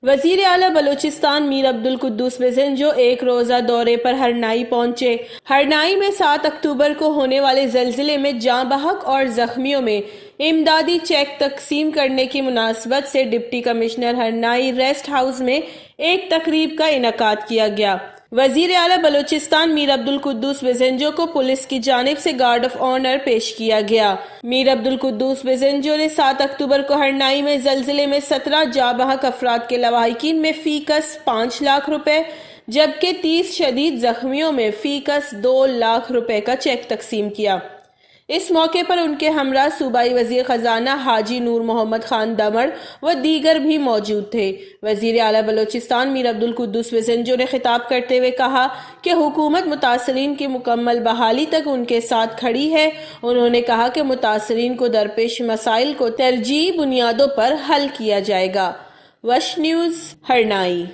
وزیر اعلیٰ بلوچستان میر عبد القدوس بزنجو ایک روزہ دورے پر ہرنائی پہنچے۔ ہرنائی میں 7 اکتوبر کو ہونے والے زلزلے میں جاں بحق اور زخمیوں میں امدادی چیک تقسیم کرنے کی مناسبت سے deputy commissioner Harnai rest house میں ایک تقریب کا انعقاد کیا گیا۔ وزیر اعلیٰ بلوچستان میر عبد القدوس بزنجو کو پولیس کی جانب سے گارڈ آف آنر پیش کیا گیا۔ میر عبد القدوس بزنجو نے 7 اکتوبر کو ہرنائی میں زلزلے میں 17 جاں بحق افراد کے لواحقین میں فی کس 5 لاکھ روپے جبکہ 30 شدید زخمیوں میں فی کس 2 لاکھ روپے کا چیک تقسیم کیا۔ اس موقع پر ان کے ہمراہ صوبائی وزیر خزانہ حاجی نور محمد خان دمڑ و دیگر بھی موجود تھے۔ وزیر اعلیٰ بلوچستان میر عبد القدوس بزنجو نے خطاب کرتے ہوئے کہا کہ حکومت متاثرین کی مکمل بحالی تک ان کے ساتھ کھڑی ہے۔ انہوں نے کہا کہ متاثرین کو درپیش مسائل کو ترجیحی بنیادوں پر حل کیا جائے گا۔ وش نیوز، ہرنائی۔